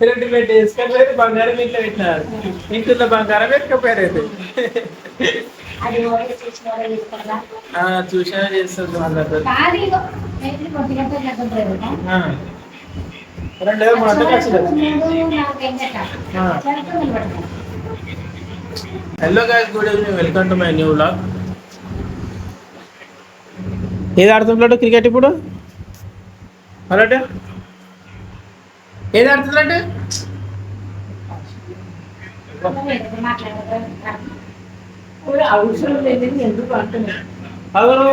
Readymade వేసుకొని బంగారం ఇంట్లో పెట్టినారు. ఇంట్లో బంగారం ఎత్తుకపోయారు అయితే. చూసినా చేస్తుంది వాళ్ళతో. 2 ఖర్చులు. Hello guys, good evening, welcome to my new vlog. ఏది ఆడుతున్నాడు క్రికెట్ ఇప్పుడు? అలాంటి ఏది ఆడుతుందంటే అవసరం లేదు, ఎందుకు అంటున్నాను. అవును,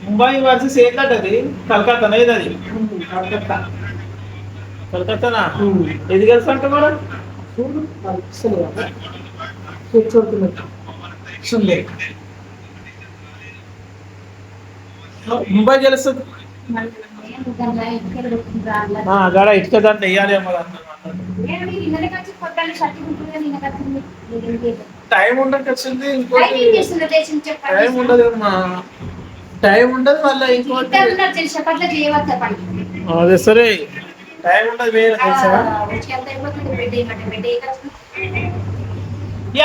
ముంబై వర్సెస్ ఏంటంటది? కలకత్తానా ఏది అది? కలకత్తానా? ఏది గెలుస్తా అంటే మరి ముంబై గెలుస్తుంది. గడ ఇటుక దాంట్లో వేయాలేమో. టైం ఉండదు వచ్చింది, టైం ఉండదు మా టైం ఉండదు మళ్ళీ ఇంకోటి. అదే సరే, టైం ఉండదు వేరే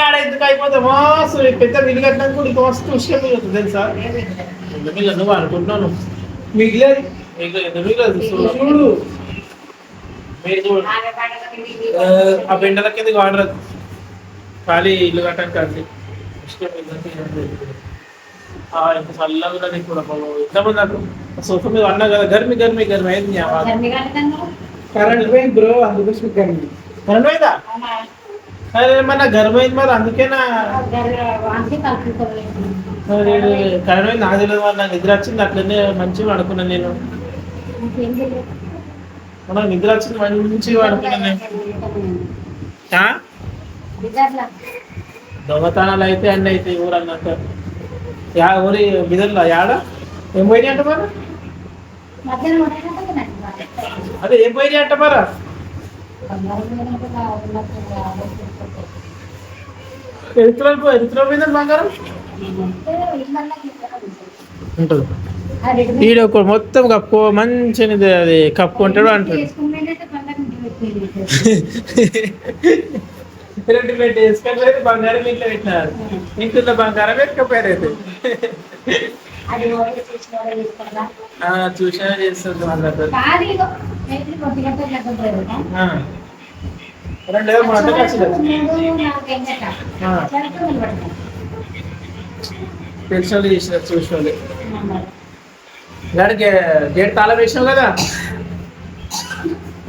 ఆడ ఎందుకు అయిపోతామో. అసలు పెద్ద మిలిగట్టినందుకు కూడా ఇంకో వస్తూ విషయం తెలుసా? నువ్వు అనుకుంటున్నాను మిగిలేదు, మిగిలేదు చూడు. మీరు చూడు, ఆ బెండల కింద వాడరు, ఖాళీ ఇల్లు కట్టడానికి అండి. ఇంత చల్లగా ఉన్నది ఇప్పుడు. ఎంతమంది నాకు సోఫా మీద అన్నా కదా, గర్మి గర్మి గర్మి అయింది. కరెంట్ పోయింది బ్రో, అందుకోసం గర్మి. కరెంట్ పోయిందా? అరే మన గర్మి అయింది మరి, అందుకేనా కరెంట్ పోయింది. నాకు తెలియదు మరి, నాకు నిద్ర వచ్చింది, అట్లనే మంచిగా పడుకున్నాను నేను. మనకు నిద్ర వచ్చింది, మంచిగా పడుకున్నాను నేను. దొంగతనాలు అయితే అన్నీ అయితే ఊరు అన్నట్టు. ఊరి బిదర్లో యాడ ఏం పోయినాయి అంట మరి? అదే ఏం పోయినాయి అంట మరి? ఎరుతులో పోయిందని బంగారం ఉంటుంది. ఈడ మొత్తం కప్పు మంచిది, అది కప్పుకుంటాడు అంటాడు. రెడీమేడ్ వేసుకొని బంగారం ఇంట్లో పెట్టినారు. ఇంట్లో బంగారం ఎత్తుకపోయారు అయితే. చూసినా చేస్తుంది వాళ్ళతో. 2 ఖర్చులు. తెలిసిన వాళ్ళు చేసినారు, చూసిన వాళ్ళు. గడికి గేట్ తాళం వేసినావు కదా?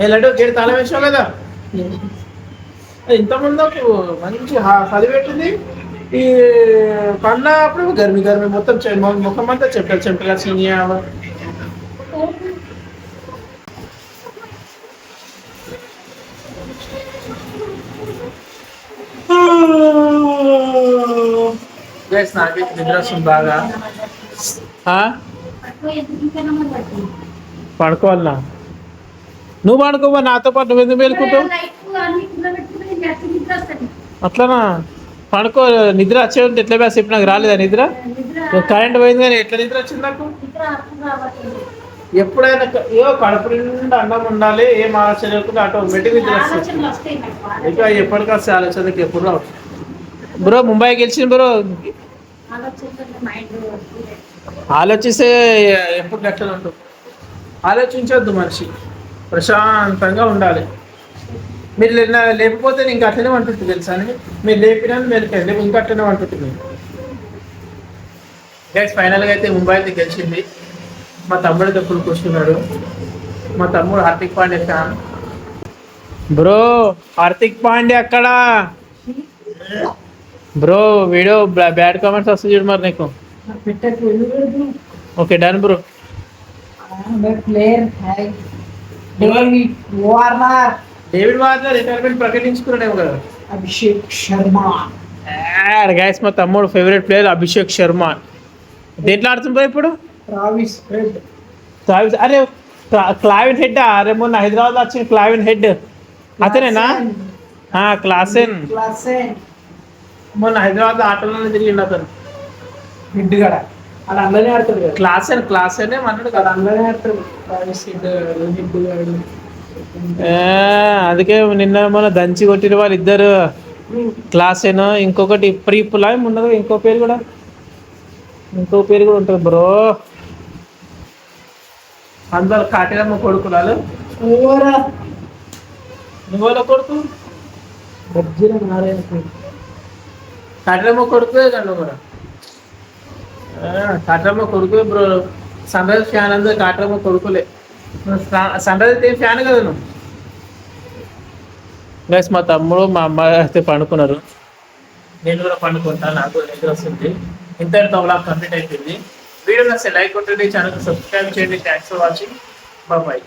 ఏ లడ్డు, గేట్ తాళం వేసినావు కదా? ఇంతకుముందు మంచి చలి పెట్టింది, ఈ పన్నప్పుడు గర్మి గర్మి మొత్తం ముఖం అంతా చెమటలు చెమటలు వచ్చినాయి. నాకైతే నిద్ర వస్తుంది బాగా. పడుకోవాలనా? నువ్వు పడుకోవా, నాతో పాటు నువ్వు ఎందుకు మేలుకుంటావు? అట్లనా? పడుకో, నిద్ర వచ్చే ఉంటే ఎట్లా బ్యాస్ ఇప్పుడు నాకు రాలేదా నిద్ర? కరెంట్ పోయింది కానీ ఎట్లా నిద్ర వచ్చింది నాకు? ఎప్పుడైనా కడుపు నిండా అన్నం ఉండాలి, ఏం ఆలోచన లేకుండా ఆటోమేటిక్ నిద్ర వస్తుంది. ఇంకా ఎప్పటికీ వస్తే ఆలోచనకి ఎప్పుడు రావు బ్రో. ముంబై గెలిచింది బ్రో. ఆలోచిస్తే ఎప్పుడు గట్టలు ఉంటుంది. ఆలోచించొద్దు మనిషి, ప్రశాంతంగా ఉండాలి. మీరు లేకపోతే ఇంకా అట్లనే అంటుంటుంది తెలుసా అని. మీరు లేపినా మేలుకండి, ఇంకా అట్లనే అంటుంటుంది. గైస్, ఫైనల్గా అయితే ముంబై అయితే గెలిచింది. మా తమ్ముడు తప్పులు కూర్చున్నాడు. మా తమ్ముడు హార్దిక్ పాండ్యా ఫ్యాన్ బ్రో. హార్దిక్ పాండ్యా అక్కడ బ్రో. వీడియో బ్యాడ్ కామెంట్స్ వస్తుంది చూడు మరి నీకు. Okay done bro. David Warner retirement ప్రకటించుకున్నాడేమో కదా. అభిషేక్ శర్మ గైస్, మా తమ్ముడు ఫేవరెట్ ప్లేయర్ అభిషేక్ శర్మ. దేంట్లో ఆడుతుందో ఇప్పుడు? Travis head. అరే క్లావిన్ హెడ్. అరే మొన్న హైదరాబాద్ వచ్చిన క్లావిన్ హెడ్ అతనేనా? క్లాసెన్. మొన్న హైదరాబాద్ ఆటలోనే తిరిగిండు అతను. హెడ్ కూడా అలా అందరినీ ఆడుతాడు కదా. క్లాసెన్ అన్నాడు కదా, అందరినీ ఆడతాడు. ట్రావిస్ హెడ్ అందుకే నిన్న మొన్న దంచి కొట్టిన వాళ్ళు ఇద్దరు క్లాస్ ఏనో ఇంకొకటి ప్రీపులా ఉండదు ఇంకో పేరు కూడా ఉంటుంది బ్రో. అందరు కాటిరమ్మ కొడుకులాలు నువ్వుల కొడుకు కాటిరమ్మ కొడుకు నువ్వు కూడా కాటిరమ్మ కొడుకు బ్రో. సన్ రైజ్ ఫ్యాన్ అందరు కాటిరమ్మ కొడుకులే. సన్ రైజ్ ఏం ఫ్యాన్ కదా నువ్వు. గైస్ మా తమ్ముడు మా అమ్మ అయితే పండుకున్నారు, నేను కూడా పండుకుంటాను, నాకు కూడా నిద్ర వస్తుంది. ఇంతటితో కంప్లీట్ అయిపోయింది. వీడియో నచ్చితే లైక్ కొట్టండి, ఛానల్ సబ్స్క్రైబ్ చేయండి. Thanks for watching, bye.